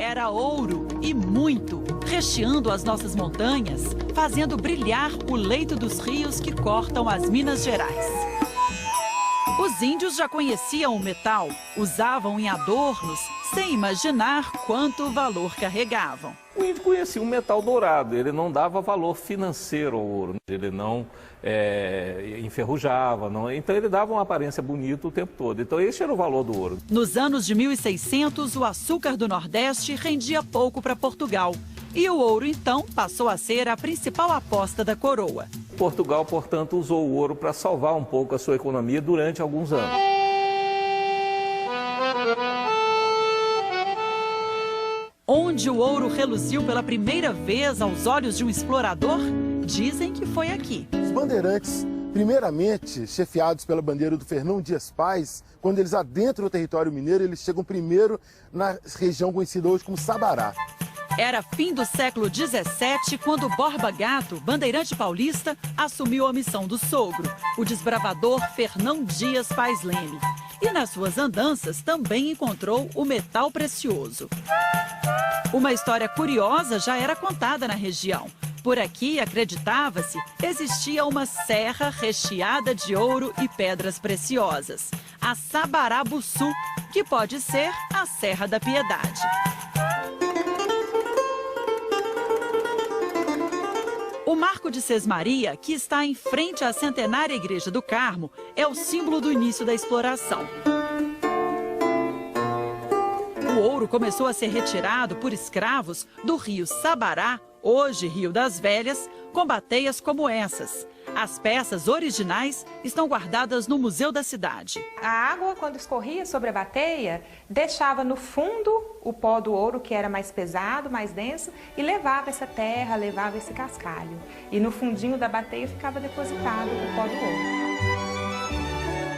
Era ouro e muito, recheando as nossas montanhas, fazendo brilhar o leito dos rios que cortam as Minas Gerais. Os índios já conheciam o metal, usavam em adornos, sem imaginar quanto valor carregavam. O índio conhecia o metal dourado, ele não dava valor financeiro ao ouro, ele não enferrujava, então ele dava uma aparência bonita o tempo todo. Então esse era o valor do ouro. Nos anos de 1600, o açúcar do Nordeste rendia pouco para Portugal. E o ouro, então, passou a ser a principal aposta da coroa. Portugal, portanto, usou o ouro para salvar um pouco a sua economia durante alguns anos. Onde o ouro reluziu pela primeira vez aos olhos de um explorador? Dizem que foi aqui. Os bandeirantes, primeiramente chefiados pela bandeira do Fernão Dias Paz, quando eles adentram o território mineiro, eles chegam primeiro na região conhecida hoje como Sabará. Era fim do século XVII, quando Borba Gato, bandeirante paulista, assumiu a missão do sogro, o desbravador Fernão Dias Paz Leme. E nas suas andanças também encontrou o metal precioso. Uma história curiosa já era contada na região. Por aqui, acreditava-se, existia uma serra recheada de ouro e pedras preciosas, a Sabarabuçu, que pode ser a Serra da Piedade. O Marco de Sesmaria, que está em frente à centenária Igreja do Carmo, é o símbolo do início da exploração. O ouro começou a ser retirado por escravos do rio Sabará, hoje Rio das Velhas, com bateias como essas. As peças originais estão guardadas no Museu da Cidade. A água, quando escorria sobre a bateia, deixava no fundo o pó do ouro, que era mais pesado, mais denso, e levava essa terra, levava esse cascalho. E no fundinho da bateia ficava depositado o pó do ouro.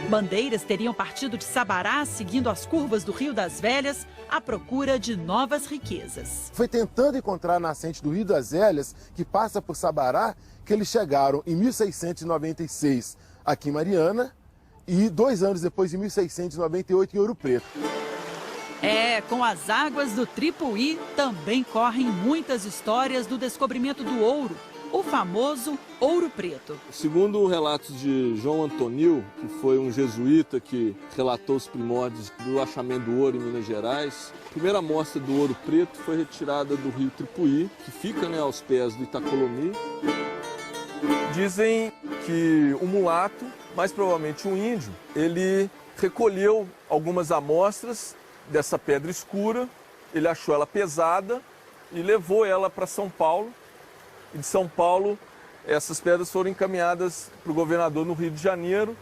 Bandeiras teriam partido de Sabará, seguindo as curvas do Rio das Velhas, à procura de novas riquezas. Foi tentando encontrar a nascente do Rio das Velhas, que passa por Sabará, que eles chegaram em 1696 aqui em Mariana e 2 anos depois, em 1698, em Ouro Preto. Com as águas do Tripuí também correm muitas histórias do descobrimento do ouro, o famoso Ouro Preto. Segundo relatos de João Antonil, que foi um jesuíta que relatou os primórdios do achamento do ouro em Minas Gerais, a primeira amostra do Ouro Preto foi retirada do rio Tripuí, que fica aos pés do Itacolomi. Dizem que o mulato, mais provavelmente um índio, ele recolheu algumas amostras dessa pedra escura, ele achou ela pesada e levou ela para São Paulo. E de São Paulo, essas pedras foram encaminhadas para o governador no Rio de Janeiro,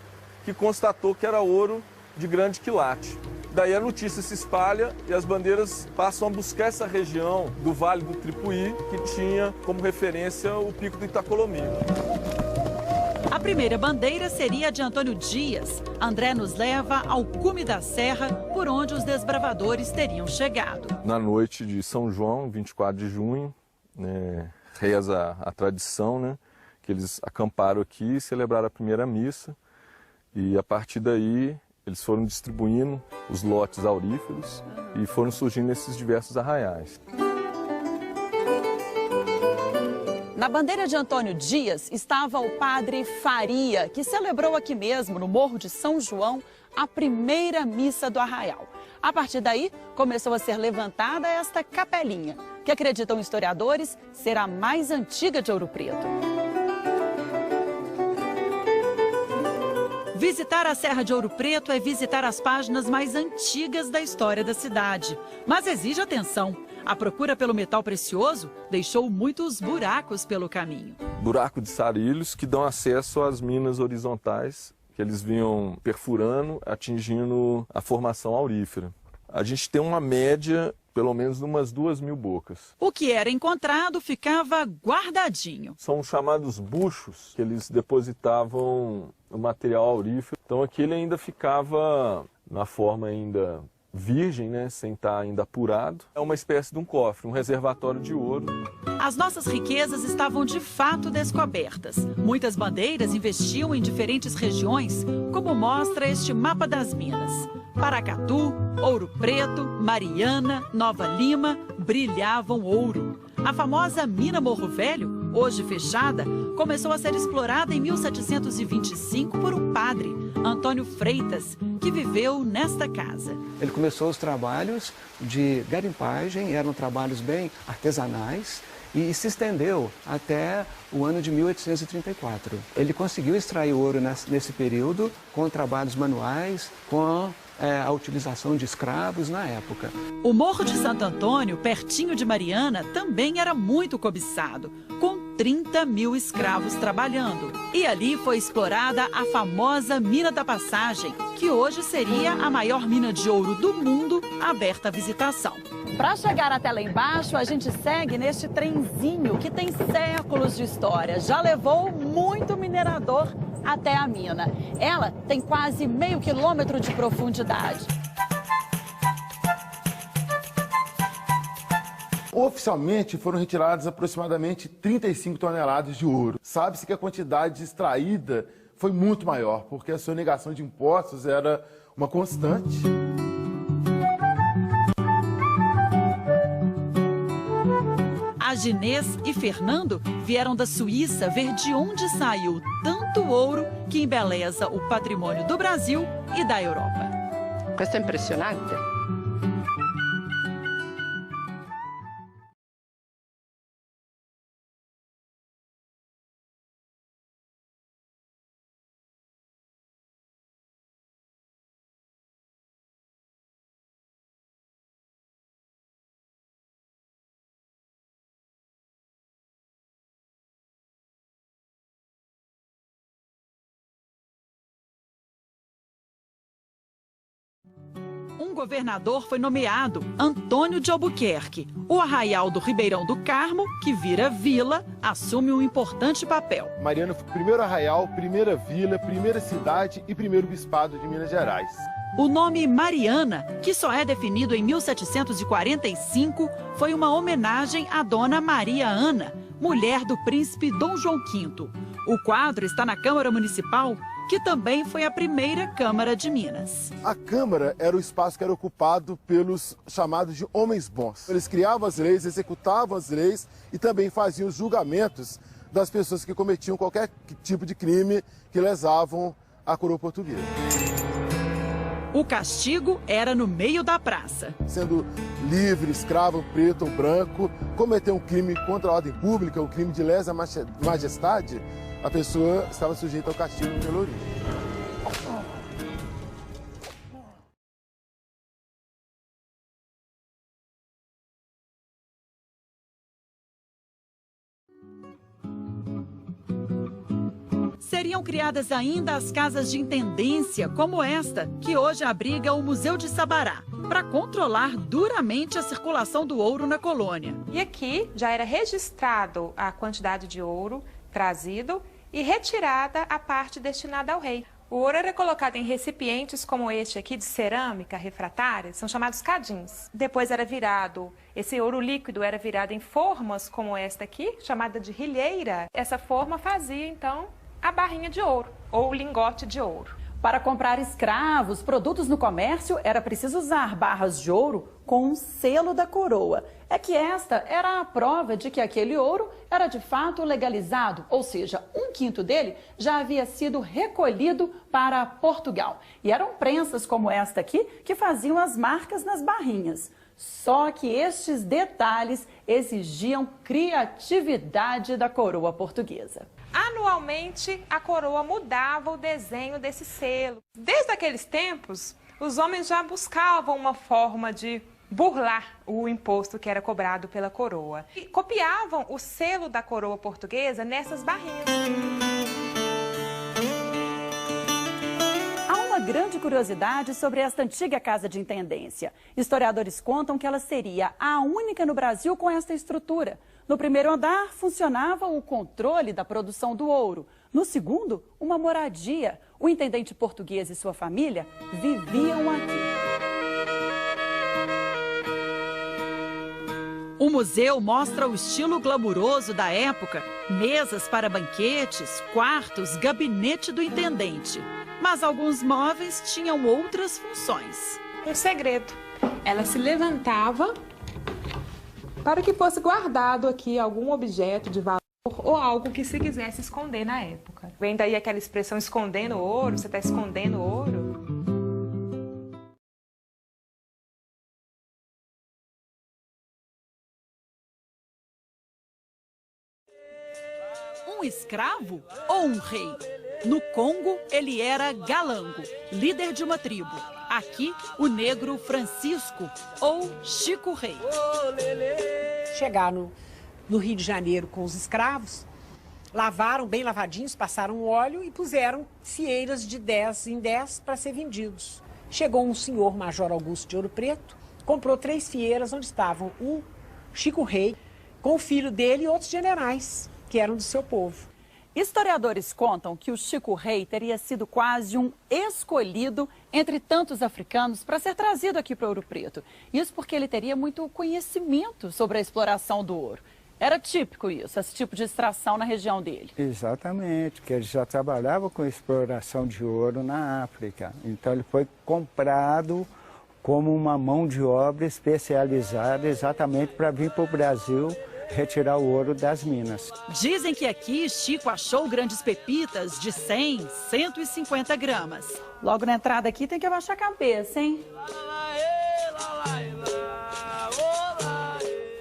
que constatou que era ouro de grande quilate. Daí a notícia se espalha e as bandeiras passam a buscar essa região do Vale do Tripuí, que tinha como referência o Pico do Itacolomi. A primeira bandeira seria a de Antônio Dias. André nos leva ao cume da serra, por onde os desbravadores teriam chegado. Na noite de São João, 24 de junho, reza a tradição, que eles acamparam aqui e celebraram a primeira missa. E a partir daí, eles foram distribuindo os lotes auríferos e foram surgindo esses diversos arraiais. Na bandeira de Antônio Dias estava o padre Faria, que celebrou aqui mesmo, no Morro de São João, a primeira missa do arraial. A partir daí, começou a ser levantada esta capelinha, que acreditam historiadores ser a mais antiga de Ouro Preto. Visitar a Serra de Ouro Preto é visitar as páginas mais antigas da história da cidade. Mas exige atenção. A procura pelo metal precioso deixou muitos buracos pelo caminho. Buraco de sarilhos que dão acesso às minas horizontais, que eles vinham perfurando, atingindo a formação aurífera. A gente tem uma média, pelo menos, de umas 2.000 bocas. O que era encontrado ficava guardadinho. São chamados buchos, que eles depositavam o material aurífero. Então aqui ele ainda ficava na forma ainda virgem, sem estar ainda apurado. É uma espécie de um cofre, um reservatório de ouro. As nossas riquezas estavam de fato descobertas. Muitas bandeiras investiam em diferentes regiões, como mostra este mapa das minas. Paracatu, Ouro Preto, Mariana, Nova Lima, brilhavam ouro. A famosa mina Morro Velho, hoje fechada, começou a ser explorada em 1725 por um padre, Antônio Freitas, que viveu nesta casa. Ele começou os trabalhos de garimpagem, eram trabalhos bem artesanais, e se estendeu até o ano de 1834. Ele conseguiu extrair ouro nesse período com trabalhos manuais, com a utilização de escravos na época. O Morro de Santo Antônio, pertinho de Mariana, também era muito cobiçado, com 30 mil escravos trabalhando. E ali foi explorada a famosa Mina da Passagem, que hoje seria a maior mina de ouro do mundo aberta à visitação. Para chegar até lá embaixo, a gente segue neste trenzinho que tem séculos de história. Já levou muito minerador até a mina. Ela tem quase meio quilômetro de profundidade. Oficialmente foram retiradas aproximadamente 35 toneladas de ouro. Sabe-se que a quantidade extraída foi muito maior, porque a sonegação de impostos era uma constante. A Ginês e Fernando vieram da Suíça ver de onde saiu tanto ouro que embeleza o patrimônio do Brasil e da Europa. Questo è impressionante. Um governador foi nomeado, Antônio de Albuquerque. O arraial do Ribeirão do Carmo, que vira vila, assume um importante papel. Mariana foi o primeiro arraial, primeira vila, primeira cidade e primeiro bispado de Minas Gerais. O nome Mariana, que só é definido em 1745, foi uma homenagem à dona Maria Ana, mulher do príncipe Dom João V. O quadro está na Câmara Municipal, que também foi a primeira Câmara de Minas. A Câmara era o espaço que era ocupado pelos chamados de homens bons. Eles criavam as leis, executavam as leis e também faziam os julgamentos das pessoas que cometiam qualquer tipo de crime que lesavam a coroa portuguesa. O castigo era no meio da praça. Sendo livre, escravo, preto ou branco, cometer um crime contra a ordem pública, um crime de lesa majestade, a pessoa estava sujeita ao castigo no pelourinho. Seriam criadas ainda as casas de intendência, como esta, que hoje abriga o Museu de Sabará, para controlar duramente a circulação do ouro na colônia. E aqui já era registrado a quantidade de ouro trazido e retirada a parte destinada ao rei. O ouro era colocado em recipientes como este aqui de cerâmica refratária, são chamados cadins. Depois era virado, esse ouro líquido era virado em formas como esta aqui, chamada de rilheira. Essa forma fazia então a barrinha de ouro ou o lingote de ouro. Para comprar escravos, produtos no comércio, era preciso usar barras de ouro com um selo da coroa. É que esta era a prova de que aquele ouro era de fato legalizado, ou seja, 1/5 dele já havia sido recolhido para Portugal. E eram prensas como esta aqui que faziam as marcas nas barrinhas. Só que estes detalhes exigiam criatividade da coroa portuguesa. Anualmente, a coroa mudava o desenho desse selo. Desde aqueles tempos, os homens já buscavam uma forma de burlar o imposto que era cobrado pela coroa. E copiavam o selo da coroa portuguesa nessas barrinhas. Há uma grande curiosidade sobre esta antiga casa de intendência. Historiadores contam que ela seria a única no Brasil com esta estrutura. No primeiro andar, funcionava o controle da produção do ouro. No segundo, uma moradia. O intendente português e sua família viviam aqui. O museu mostra o estilo glamuroso da época, mesas para banquetes, quartos, gabinete do intendente. Mas alguns móveis tinham outras funções. Um segredo. Ela se levantava para que fosse guardado aqui algum objeto de valor ou algo que se quisesse esconder na época. Vem daí aquela expressão escondendo ouro, você está escondendo ouro. Um escravo ou um rei? No Congo, ele era galango, líder de uma tribo. Aqui, o negro Francisco, ou Chico Rei. Chegaram no Rio de Janeiro com os escravos, lavaram bem lavadinhos, passaram óleo e puseram fieiras de 10 em 10 para ser vendidos. Chegou um senhor, Major Augusto de Ouro Preto, comprou 3 fieiras onde estavam o Chico Rei, com o filho dele e outros generais que eram do seu povo. Historiadores contam que o Chico Rei teria sido quase um escolhido entre tantos africanos para ser trazido aqui para Ouro Preto. Isso porque ele teria muito conhecimento sobre a exploração do ouro. Era típico isso, esse tipo de extração na região dele. Exatamente, que ele já trabalhava com exploração de ouro na África. Então ele foi comprado como uma mão de obra especializada exatamente para vir para o Brasil retirar o ouro das minas. Dizem que aqui Chico achou grandes pepitas de 100, 150 gramas. Logo na entrada aqui tem que abaixar a cabeça, hein?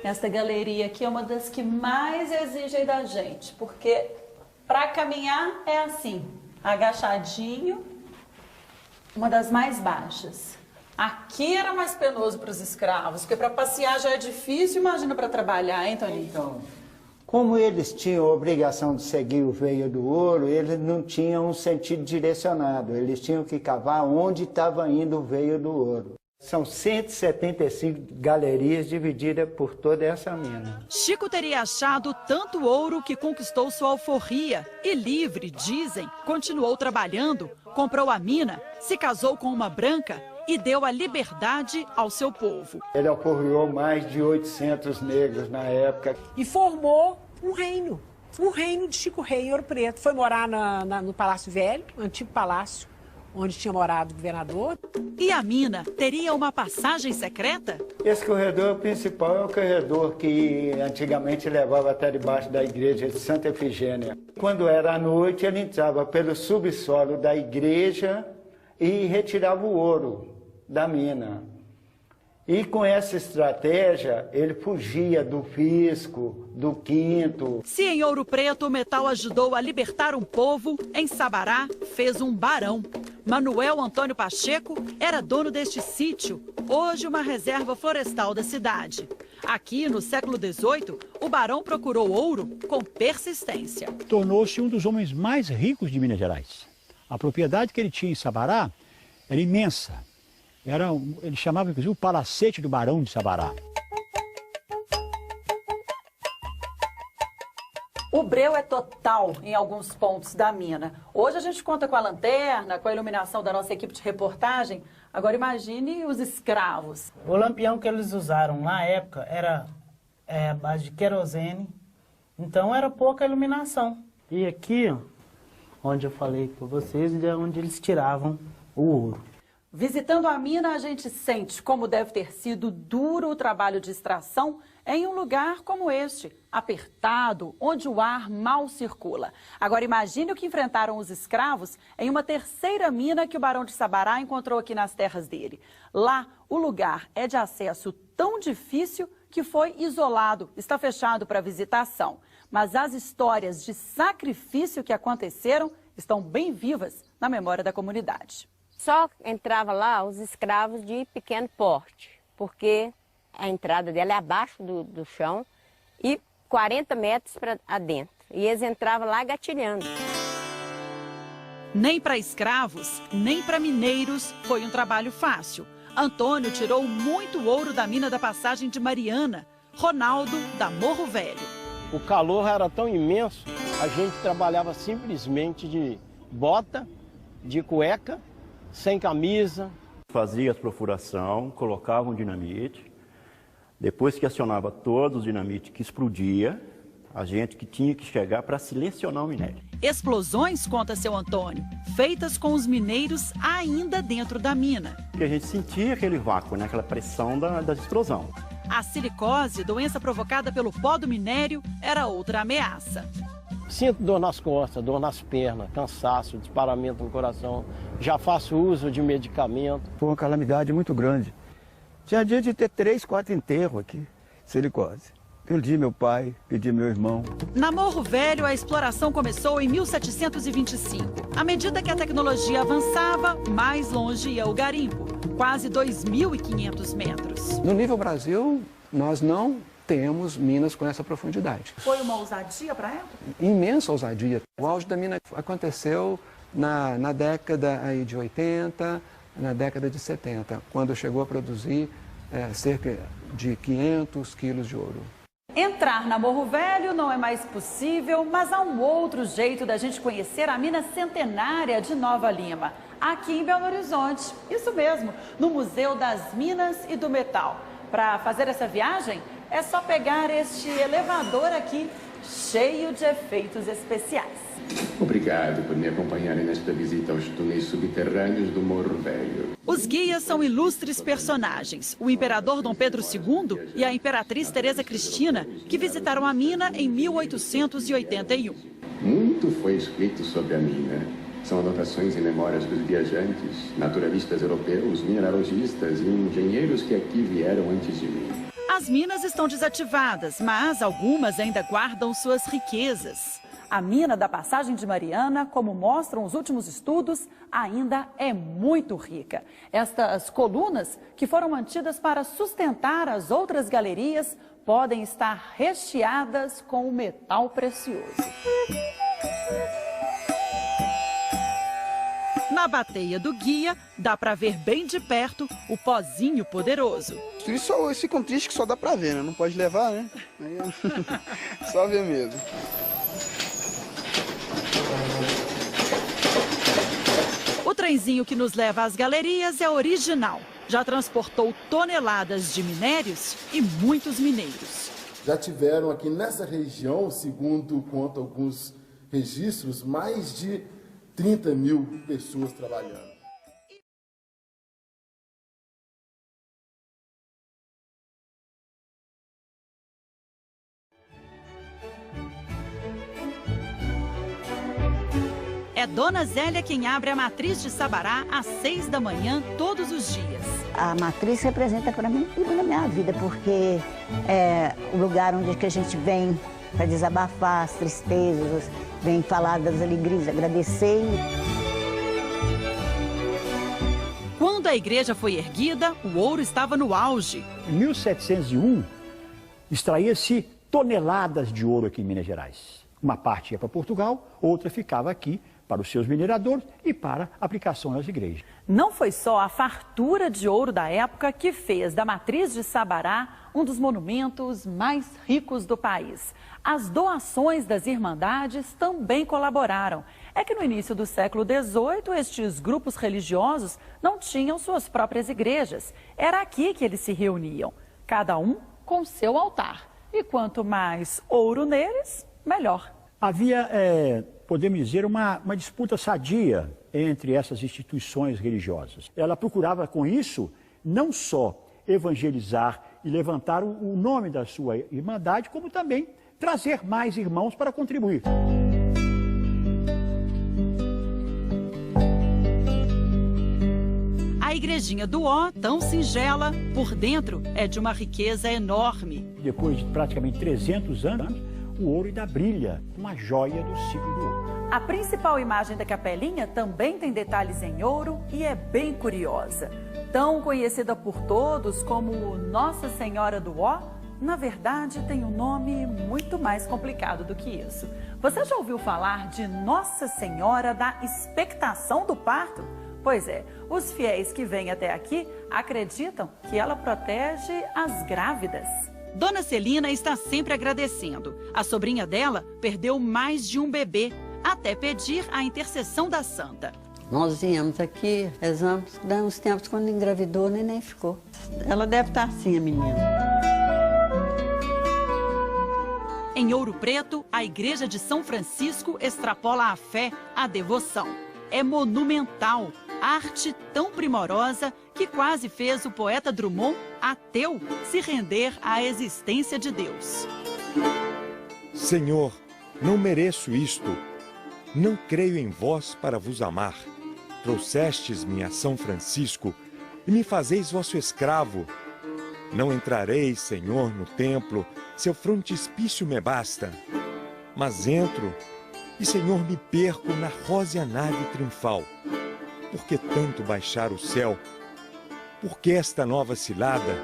Esta galeria aqui é uma das que mais exigem da gente, porque para caminhar é assim, agachadinho, uma das mais baixas. Aqui era mais penoso para os escravos, porque para passear já é difícil, imagina para trabalhar, hein, Toninho? Então, como eles tinham a obrigação de seguir o veio do ouro, eles não tinham um sentido direcionado, eles tinham que cavar onde estava indo o veio do ouro. São 175 galerias divididas por toda essa mina. Chico teria achado tanto ouro que conquistou sua alforria e, livre, dizem, continuou trabalhando, comprou a mina, se casou com uma branca e deu a liberdade ao seu povo. Ele alforriou mais de 800 negros na época. E formou um reino de Chico Rei em Ouro Preto. Foi morar no Palácio Velho, antigo palácio, onde tinha morado o governador. E a mina teria uma passagem secreta? Esse corredor principal é o corredor que antigamente levava até debaixo da igreja de Santa Efigênia. Quando era à noite, ele entrava pelo subsolo da igreja e retirava o ouro da mina. E com essa estratégia, ele fugia do fisco, do quinto. Se em Ouro Preto o metal ajudou a libertar um povo, em Sabará fez um barão. Manuel Antônio Pacheco era dono deste sítio, hoje uma reserva florestal da cidade. Aqui, no século XVIII, o barão procurou ouro com persistência. Tornou-se um dos homens mais ricos de Minas Gerais. A propriedade que ele tinha em Sabará era imensa. Ele chamava, inclusive, o Palacete do Barão de Sabará. O breu é total em alguns pontos da mina. Hoje a gente conta com a lanterna, com a iluminação da nossa equipe de reportagem. Agora imagine os escravos. O lampião que eles usaram na época era a base de querosene, então era pouca iluminação. E aqui, ó, onde eu falei para vocês, é onde eles tiravam o ouro. Visitando a mina, a gente sente como deve ter sido duro o trabalho de extração em um lugar como este, apertado, onde o ar mal circula. Agora imagine o que enfrentaram os escravos em uma terceira mina que o Barão de Sabará encontrou aqui nas terras dele. Lá, o lugar é de acesso tão difícil que foi isolado, está fechado para visitação. Mas as histórias de sacrifício que aconteceram estão bem vivas na memória da comunidade. Só entrava lá os escravos de pequeno porte, porque a entrada dela é abaixo do chão e 40 metros para adentro. E eles entravam lá gatilhando. Nem para escravos, nem para mineiros foi um trabalho fácil. Antônio tirou muito ouro da mina da Passagem de Mariana, Ronaldo da Morro Velho. O calor era tão imenso, a gente trabalhava simplesmente de bota, de cueca, sem camisa. Fazia a perfuração, colocava um dinamite, depois que acionava todos os dinamites que explodia, a gente que tinha que chegar para selecionar o minério. Explosões, conta seu Antônio, feitas com os mineiros ainda dentro da mina. E a gente sentia aquele vácuo, né? Aquela pressão da explosão. A silicose, doença provocada pelo pó do minério, era outra ameaça. Sinto dor nas costas, dor nas pernas, cansaço, disparamento no coração. Já faço uso de medicamento. Foi uma calamidade muito grande. Tinha dia de ter 3, 4 enterros aqui, silicose. Perdi meu pai, perdi meu irmão. Na Morro Velho, a exploração começou em 1725. À medida que a tecnologia avançava, mais longe ia o garimpo, quase 2.500 metros. No nível Brasil, nós não temos minas com essa profundidade. Foi uma ousadia para a época? Imensa ousadia. O auge da mina aconteceu na década aí de 80, na década de 70, quando chegou a produzir cerca de 500 quilos de ouro. Entrar na Morro Velho não é mais possível, mas há um outro jeito da gente conhecer a mina centenária de Nova Lima, aqui em Belo Horizonte. Isso mesmo, no Museu das Minas e do Metal. Para fazer essa viagem, é só pegar este elevador aqui, cheio de efeitos especiais. Obrigado por me acompanharem nesta visita aos túneis subterrâneos do Morro Velho. Os guias são ilustres personagens, o imperador Dom Pedro II e a imperatriz Teresa Cristina, que visitaram a mina em 1881. Muito foi escrito sobre a mina. São anotações e memórias dos viajantes, naturalistas europeus, mineralogistas e engenheiros que aqui vieram antes de mim. As minas estão desativadas, mas algumas ainda guardam suas riquezas. A mina da Passagem de Mariana, como mostram os últimos estudos, ainda é muito rica. Estas colunas, que foram mantidas para sustentar as outras galerias, podem estar recheadas com metal precioso. Na bateia do guia, dá para ver bem de perto o pozinho poderoso. Eles ficam tristes que só dá para ver, né? Não pode levar, né? Aí, só ver mesmo. O trenzinho que nos leva às galerias é original. Já transportou toneladas de minérios e muitos mineiros. Já tiveram aqui nessa região, segundo conta alguns registros, mais de 30 mil pessoas trabalhando. É Dona Zélia quem abre a matriz de Sabará às 6 da manhã todos os dias. A matriz representa para mim tudo na minha vida, porque é o lugar onde que a gente vem para desabafar as tristezas, vem falar das alegrias, agradecer. Quando a igreja foi erguida, o ouro estava no auge. Em 1701, extraía-se toneladas de ouro aqui em Minas Gerais. Uma parte ia para Portugal, outra ficava aqui para os seus mineradores e para aplicação nas igrejas. Não foi só a fartura de ouro da época que fez da matriz de Sabará um dos monumentos mais ricos do país. As doações das irmandades também colaboraram. É que no início do século XVIII, estes grupos religiosos não tinham suas próprias igrejas. Era aqui que eles se reuniam, cada um com seu altar. E quanto mais ouro neles, melhor. Havia, podemos dizer, uma disputa sadia entre essas instituições religiosas. Ela procurava, com isso, não só evangelizar e levantar o nome da sua irmandade, como também trazer mais irmãos para contribuir. A igrejinha do Ó, tão singela, por dentro é de uma riqueza enorme. Depois de praticamente 300 anos, o ouro ainda brilha, uma joia do ciclo do ouro. A principal imagem da capelinha também tem detalhes em ouro e é bem curiosa. Tão conhecida por todos como Nossa Senhora do Ó, na verdade tem um nome muito mais complicado do que isso. Você já ouviu falar de Nossa Senhora da Expectação do Parto? Pois é, os fiéis que vêm até aqui acreditam que ela protege as grávidas. Dona Celina está sempre agradecendo. A sobrinha dela perdeu mais de um bebê, até pedir a intercessão da santa. Nós viemos aqui, rezamos, daí uns tempos quando engravidou, nem ficou. Ela deve estar assim, a menina. Em Ouro Preto, a igreja de São Francisco extrapola a fé, a devoção. É monumental. arte tão primorosa que quase fez o poeta Drummond, ateu, se render à existência de Deus. Senhor, não mereço isto. Não creio em vós para vos amar. Trouxestes-me a São Francisco e me fazeis vosso escravo. Não entrarei, Senhor, no templo, seu frontispício me basta. Mas entro e, Senhor, me perco na rósea nave triunfal. Por que tanto baixar o céu? Por que esta nova cilada?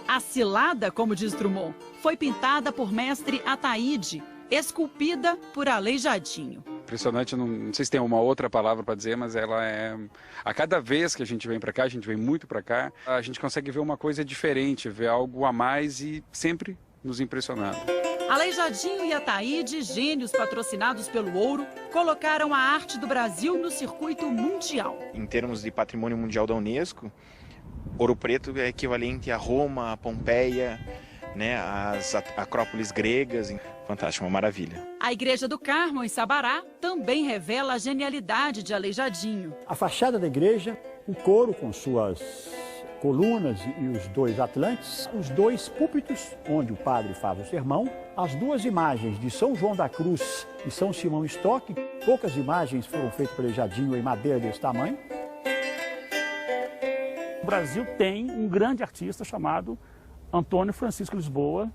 A cilada, como diz Drummond, foi pintada por mestre Ataíde, esculpida por Aleijadinho. Impressionante, não sei se tem uma outra palavra para dizer, mas ela é... A cada vez que a gente vem para cá, a gente vem muito para cá, a gente consegue ver uma coisa diferente, ver algo a mais e sempre nos impressionar. Aleijadinho e Ataíde, gênios patrocinados pelo ouro, colocaram a arte do Brasil no circuito mundial. Em termos de patrimônio mundial da Unesco, Ouro Preto é equivalente a Roma, a Pompeia, né, as acrópolis gregas. Fantástico, uma maravilha. A Igreja do Carmo, em Sabará, também revela a genialidade de Aleijadinho. A fachada da igreja, o coro com suas colunas e os dois atlantes, os dois púlpitos, onde o padre faz o sermão, as duas imagens de São João da Cruz e São Simão Stock. Poucas imagens foram feitas por Aleijadinho em madeira desse tamanho. O Brasil tem um grande artista chamado Antônio Francisco Lisboa,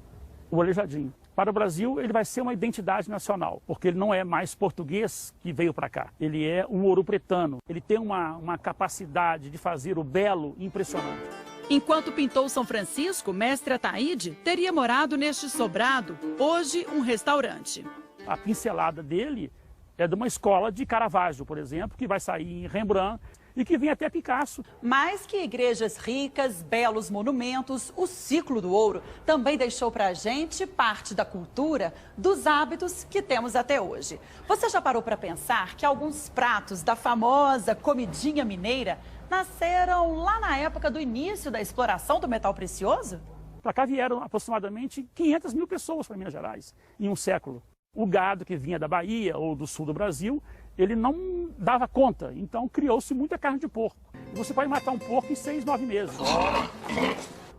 o Aleijadinho. Para o Brasil, ele vai ser uma identidade nacional, porque ele não é mais português que veio para cá. Ele é um ouro-pretano. Ele tem uma capacidade de fazer o belo impressionante. Enquanto pintou São Francisco, mestre Ataíde teria morado neste sobrado, hoje um restaurante. A pincelada dele é de uma escola de Caravaggio, por exemplo, que vai sair em Rembrandt, e que vem até Picasso. Mais que igrejas ricas, belos monumentos, o ciclo do ouro também deixou para a gente parte da cultura, dos hábitos que temos até hoje. Você já parou para pensar que alguns pratos da famosa comidinha mineira nasceram lá na época do início da exploração do metal precioso? Para cá vieram aproximadamente 500 mil pessoas para Minas Gerais em um século. O gado que vinha da Bahia ou do sul do Brasil, ele não dava conta, então criou-se muita carne de porco. Você pode matar um porco em 6, 9 meses.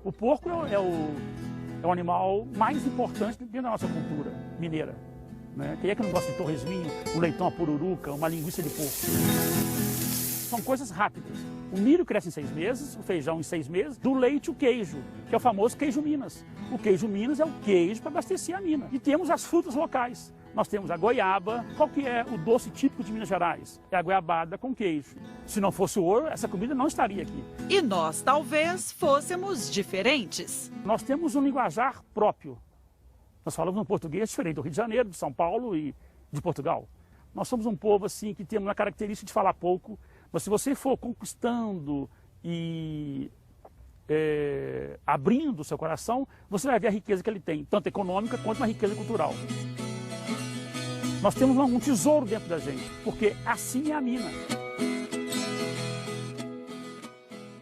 O porco é o animal mais importante dentro da nossa cultura mineira, né? Quem é que não gosta de torresminho, um leitão à pururuca, uma linguiça de porco? São coisas rápidas. O milho cresce em 6 meses, o feijão em 6 meses, do leite o queijo, que é o famoso queijo Minas. O queijo Minas é o queijo para abastecer a mina. E temos as frutas locais. Nós temos a goiaba. Qual que é o doce típico de Minas Gerais? É a goiabada com queijo. Se não fosse o ouro, essa comida não estaria aqui. E nós talvez fôssemos diferentes. Nós temos um linguajar próprio. Nós falamos um português diferente do Rio de Janeiro, de São Paulo e de Portugal. Nós somos um povo assim que temos uma característica de falar pouco, mas se você for conquistando e abrindo o seu coração, você vai ver a riqueza que ele tem, tanto econômica quanto uma riqueza cultural. Nós temos um tesouro dentro da gente, porque assim é a mina.